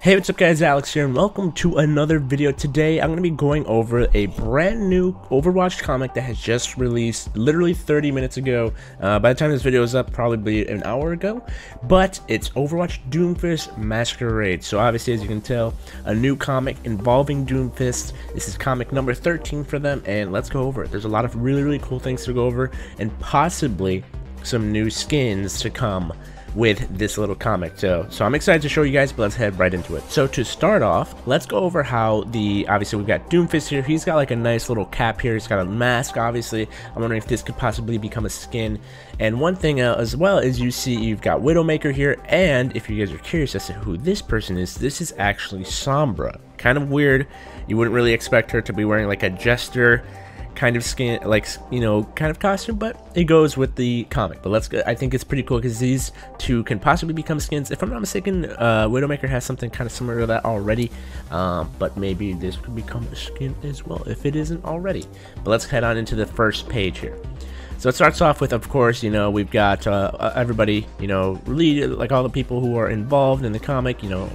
Hey, what's up guys, Alex here, and welcome to another video. Today I'm going to be going over a brand new Overwatch comic that has just released literally 30 minutes ago. By the time this video is up, probably an hour ago, but it's Overwatch Doomfist Masquerade. So obviously, as you can tell, a new comic involving Doomfist. This is comic number 13 for them, and let's go over it. There's a lot of really cool things to go over, and possibly some new skins to come with this little comic. So I'm excited to show you guys, but let's head right into it. So to start off, let's go over how obviously we've got Doomfist here. He's got like a nice little cap here. He's got a mask, obviously. I'm wondering if this could possibly become a skin. And one thing as well is you see you've got Widowmaker here, and if you guys are curious as to who this person is, this is actually Sombra. Kind of weird. You wouldn't really expect her to be wearing like a jester kind of skin, like, you know, kind of costume, but it goes with the comic. But let's go. I think it's pretty cool because these two can possibly become skins. If I'm not mistaken, Widowmaker has something kind of similar to that already, but maybe this could become a skin as well if it isn't already. But let's head on into the first page here. So it starts off with, of course, you know, we've got everybody, you know, really like all the people who are involved in the comic, you know,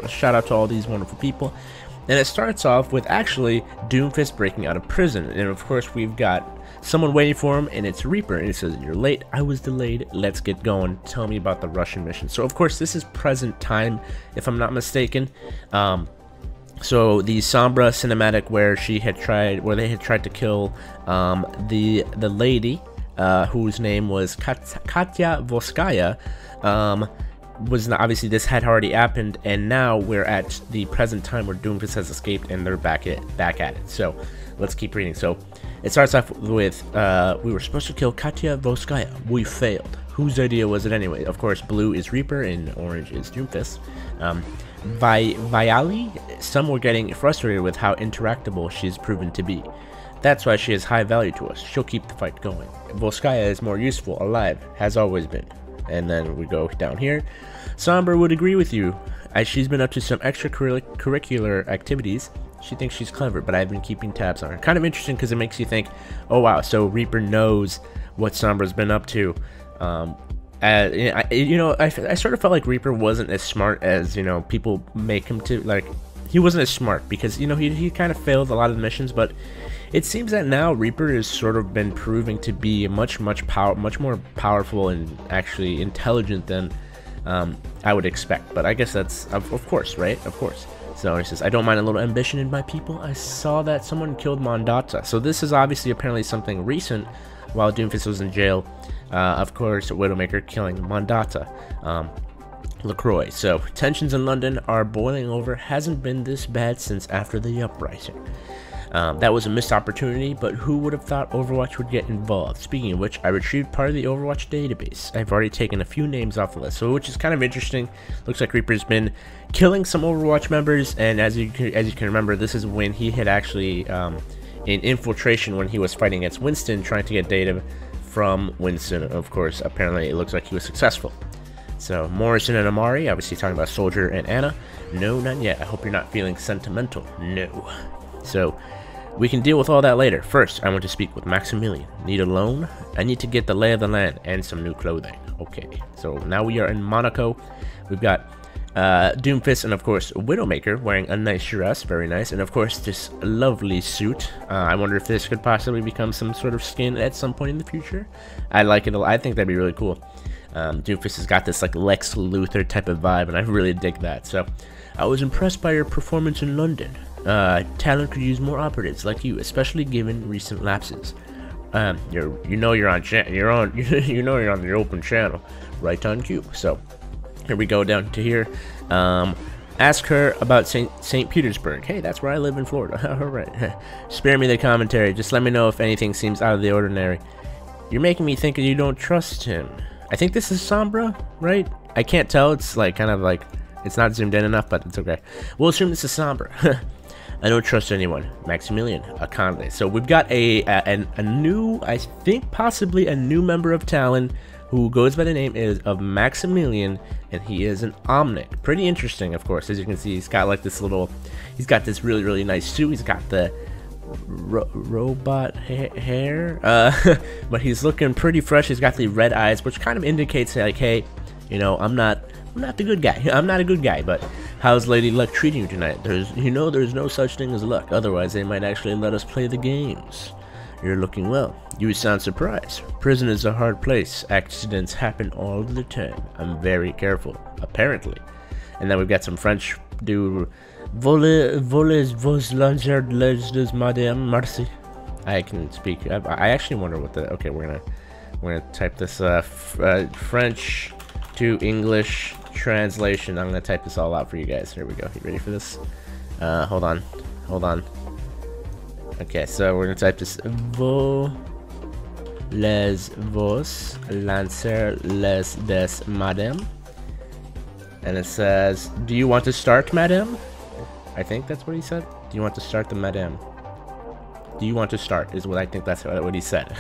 shout out to all these wonderful people. And it starts off with actually Doomfist breaking out of prison, and of course we've got someone waiting for him, and it's Reaper, and it says, "You're late, I was delayed, let's get going, tell me about the Russian mission." So of course this is present time, if I'm not mistaken. So the Sombra cinematic where they had tried to kill the lady whose name was Katya Voskaya, was not, obviously this had already happened, and now we're at the present time where Doomfist has escaped and they're back at it. So let's keep reading. So it starts off with we were supposed to kill Katya Voskaya, we failed. Whose idea was it anyway? Of course, blue is Reaper and orange is Doomfist. Viali, some were getting frustrated with how interactable she's proven to be. That's why she has high value to us. She'll keep the fight going. Voskaya is more useful, alive, has always been. And then we go down here. Sombra would agree with you, as she's been up to some extracurricular activities. She thinks she's clever, but I've been keeping tabs on her. Kind of interesting because it makes you think, oh wow, so Reaper knows what Sombra's been up to. You know, I sort of felt like Reaper wasn't as smart as, you know, people make him to. Like, he wasn't as smart because, you know, he kind of failed a lot of the missions, but it seems that now Reaper has sort of been proving to be much more powerful and actually intelligent than I would expect. But I guess that's of course, right? Of course. So he says, "I don't mind a little ambition in my people. I saw that someone killed Mondata." So this is obviously apparently something recent while Doomfist was in jail. Of course, Widowmaker killing Mondata. LaCroix. So tensions in London are boiling over. Hasn't been this bad since after the uprising. That was a missed opportunity, but who would have thought Overwatch would get involved? Speaking of which, I retrieved part of the Overwatch database. I've already taken a few names off the list, so which is kind of interesting. Looks like Reaper's been killing some Overwatch members, and as you can remember, this is when he had actually in infiltration when he was fighting against Winston, trying to get data from Winston. Of course, apparently it looks like he was successful. So Morrison and Amari, obviously talking about Soldier and Anna. No, not yet. I hope you're not feeling sentimental. No. So we can deal with all that later. First, I want to speak with Maximilian. Need a loan? I need to get the lay of the land and some new clothing. Okay, so now we are in Monaco. We've got Doomfist and of course Widowmaker wearing a nice dress, very nice, and of course this lovely suit. I wonder if this could possibly become some sort of skin at some point in the future. I like it a lot. I think that'd be really cool. Doomfist has got this like Lex Luthor type of vibe, and I really dig that. So I was impressed by your performance in London. Talon could use more operatives like you, especially given recent lapses. You know you're on the open channel, right on cue. So here we go down to here. Ask her about St. Petersburg. Hey, that's where I live in Florida. All right. Spare me the commentary. Just let me know if anything seems out of the ordinary. You're making me think you don't trust him. I think this is Sombra, right? I can't tell. It's like kind of like it's not zoomed in enough, but it's okay. We'll assume this is Sombra. I don't trust anyone. Maximilian, a Conley. So we've got a new, I think possibly a new member of Talon who goes by the name of Maximilian, and he is an Omnic. Pretty interesting, of course. As you can see, he's got like this little, he's got this really nice suit. He's got the robot hair, but he's looking pretty fresh. He's got the red eyes, which kind of indicates like, hey, you know, I'm not the good guy. I'm not a good guy, but How's Lady Luck treating you tonight? There's no such thing as luck. Otherwise, they might actually let us play the games. You're looking well. You sound surprised. Prison is a hard place. Accidents happen all the time. I'm very careful, apparently. And then we've got some French. Do voles vos langer les madame merci. I can speak. I actually wonder what the. Okay, we're gonna type this French to English translation. I'm gonna type this all out for you guys. Here we go. You ready for this? Hold on. Okay, so we're gonna type this. Voles vos lancer les des madame. And it says, do you want to start, madame? I think that's what he said. Do you want to start the madame? Do you want to start is what I think that's what he said.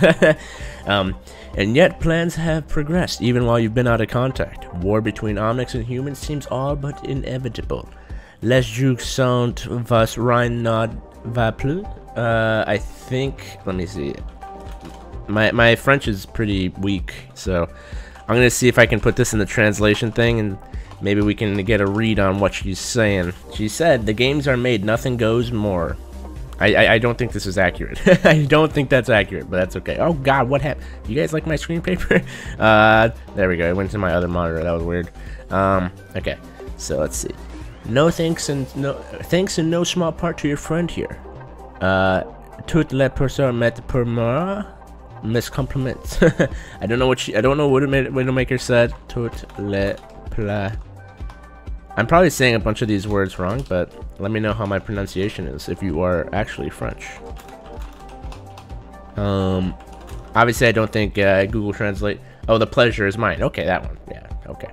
And yet plans have progressed even while you've been out of contact. War between Omnics and humans seems all but inevitable. Les jeux sont vas rein not va plus. I think, let me see. My French is pretty weak, so I'm gonna see if I can put this in the translation thing and maybe we can get a read on what she's saying. She said, the games are made, nothing goes more. I don't think this is accurate. I don't think that's accurate, but that's okay. Oh god, what happened? You guys like my screen paper? There we go. It went to my other monitor. That was weird. Okay, so let's see. Thanks in no small part to your friend here. Toutes les personnes met pour moi. Miss compliments. I don't know what Widowmaker said. Toutes les pla. I'm probably saying a bunch of these words wrong, but let me know how my pronunciation is if you are actually French. Obviously I don't think Google Translate. Oh, the pleasure is mine. Okay, that one. Yeah, okay.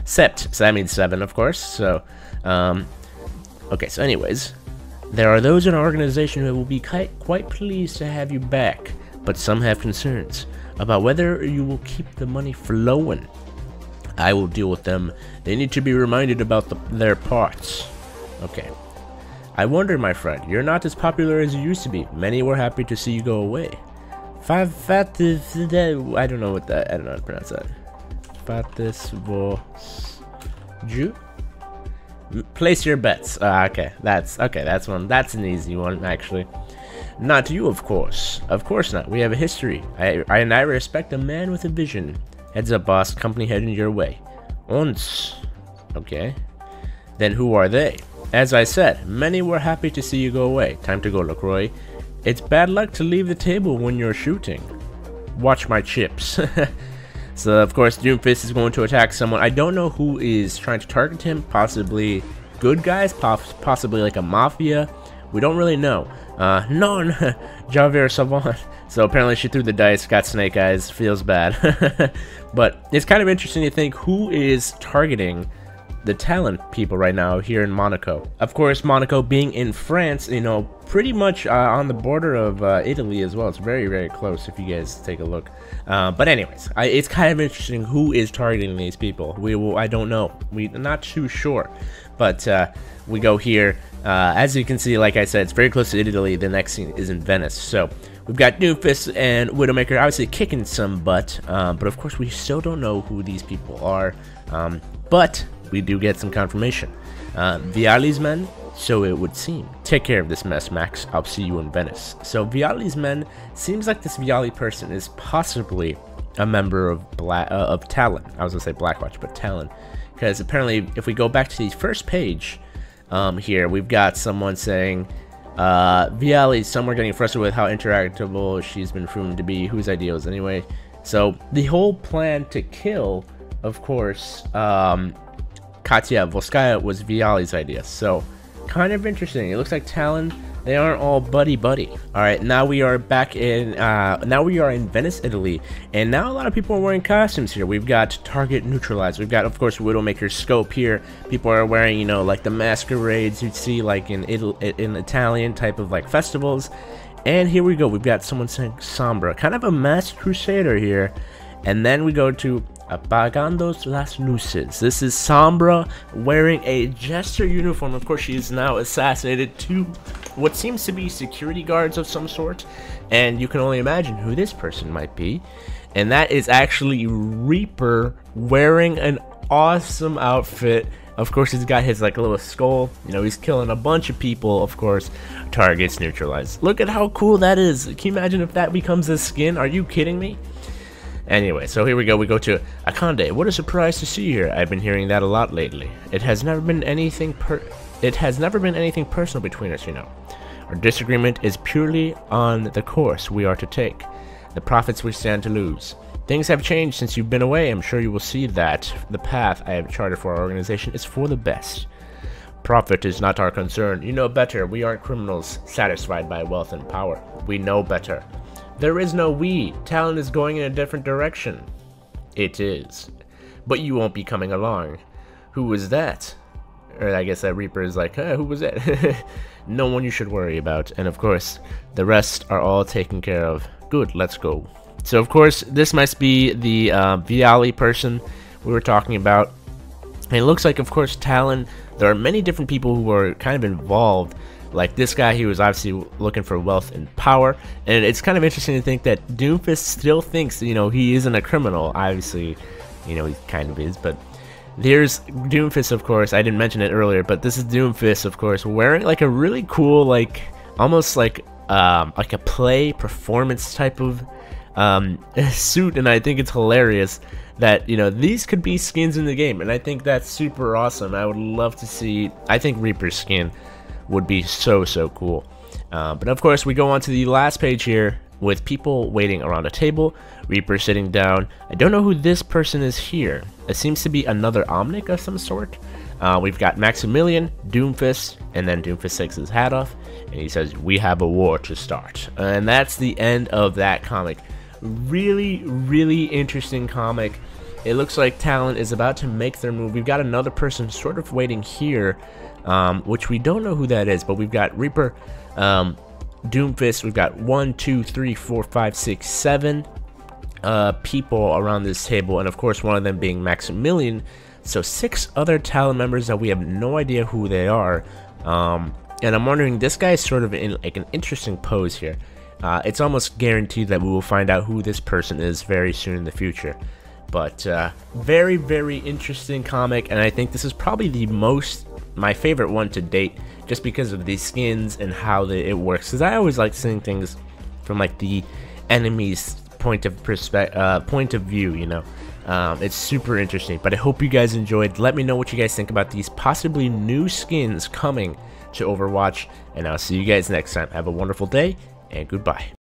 Sept, so that means 7, of course. So, okay, so anyways, there are those in our organization who will be quite pleased to have you back, but some have concerns about whether you will keep the money flowing. I will deal with them. They need to be reminded about their parts. Okay. I wonder, my friend, you're not as popular as you used to be. Many were happy to see you go away. I don't know what that. I don't know how to pronounce that. Fatis vos ju. Place your bets. Okay, that's one. That's an easy one, actually. Not you, of course. Of course not. We have a history. I respect a man with a vision. Heads up, boss. Company heading your way. Uns. Okay. Then who are they? As I said, many were happy to see you go away. Time to go, LaCroix. It's bad luck to leave the table when you're shooting. Watch my chips. So, of course, Doomfist is going to attack someone. I don't know who is trying to target him. Possibly good guys. Possibly like a mafia. We don't really know. Non. Javert Savant. So apparently she threw the dice, got snake eyes, feels bad. But it's kind of interesting to think who is targeting the Talon people right now here in Monaco. Of course, Monaco being in France, you know, pretty much on the border of Italy as well. It's very, very close if you guys take a look. But anyways, it's kind of interesting who is targeting these people. I don't know. We're not too sure. But we go here. As you can see, like I said, it's very close to Italy. The next scene is in Venice. So we've got Doomfist and Widowmaker obviously kicking some butt. But of course, we still don't know who these people are. But we do get some confirmation. Viali's men, so it would seem. Take care of this mess, Max. I'll see you in Venice. So Viali's men, seems like this Viali person is possibly a member of Talon. I was gonna say Blackwatch, but Talon. Because apparently, if we go back to the first page, here we've got someone saying, Viali, some are getting frustrated with how interactable she's been proven to be. Whose idea was anyway? So the whole plan to kill, of course, Katya Volskaya was Viali's idea. So kind of interesting. It looks like Talon, they aren't all buddy-buddy. Alright, now we are back in Venice, Italy, and now a lot of people are wearing costumes here. We've got Target Neutralized. We've got, of course, Widowmaker's scope here. People are wearing, you know, like the masquerades you'd see like in Italian type of like festivals. And here we go. We've got someone saying Sombra, kind of a masked crusader here. And then we go to Apagando las luces. This is Sombra wearing a jester uniform. Of course, she is now assassinated to what seems to be security guards of some sort. And you can only imagine who this person might be. And that is actually Reaper wearing an awesome outfit Of course, he's got his like little skull. You know, he's killing a bunch of people. Of course, targets neutralized. Look at how cool that is. Can you imagine if that becomes a skin? Are you kidding me? Anyway, so here we go. We go to Akande. What a surprise to see you here. I've been hearing that a lot lately. It has never been anything personal between us, you know. Our disagreement is purely on the course we are to take, the profits we stand to lose. Things have changed since you've been away. I'm sure you will see that the path I have charted for our organization is for the best. Profit is not our concern. You know better. We aren't criminals satisfied by wealth and power. We know better. There is no we. Talon is going in a different direction. It is. But you won't be coming along. Who was that? Or I guess that Reaper is like, who was that? No one you should worry about. And of course, the rest are all taken care of. Good, let's go. So of course, this must be the Viali person we were talking about. And it looks like, of course, Talon, there are many different people who are kind of involved. Like this guy, he was obviously looking for wealth and power, and it's kind of interesting to think that Doomfist still thinks, you know, he isn't a criminal. Obviously, you know, he kind of is, but there's Doomfist, of course. I didn't mention it earlier, but this is Doomfist, of course, wearing like a really cool, like almost like a play performance type of suit, and I think it's hilarious that, you know, these could be skins in the game, and I think that's super awesome. I would love to see. I think Reaper's skin would be so cool. But of course, we go on to the last page here with people waiting around a table. Reaper sitting down. I don't know who this person is here. It seems to be another Omnic of some sort. We've got Maximilian, Doomfist, and then Doomfist takes his hat off and he says, "We have a war to start." And that's the end of that comic. Really interesting comic. It looks like Talon is about to make their move. We've got another person sort of waiting here, which we don't know who that is, but we've got Reaper, Doomfist. We've got 1, 2, 3, 4, 5, 6, 7 people around this table, and of course one of them being Maximilian. So 6 other Talon members that we have no idea who they are. And I'm wondering, this guy is sort of in like an interesting pose here. It's almost guaranteed that we will find out who this person is very soon in the future. But very interesting comic, and I think this is probably my favorite one to date, just because of these skins and how it works. Because I always like seeing things from like the enemy's point of view, you know. It's super interesting. But I hope you guys enjoyed. Let me know what you guys think about these possibly new skins coming to Overwatch, and I'll see you guys next time. Have a wonderful day, and goodbye.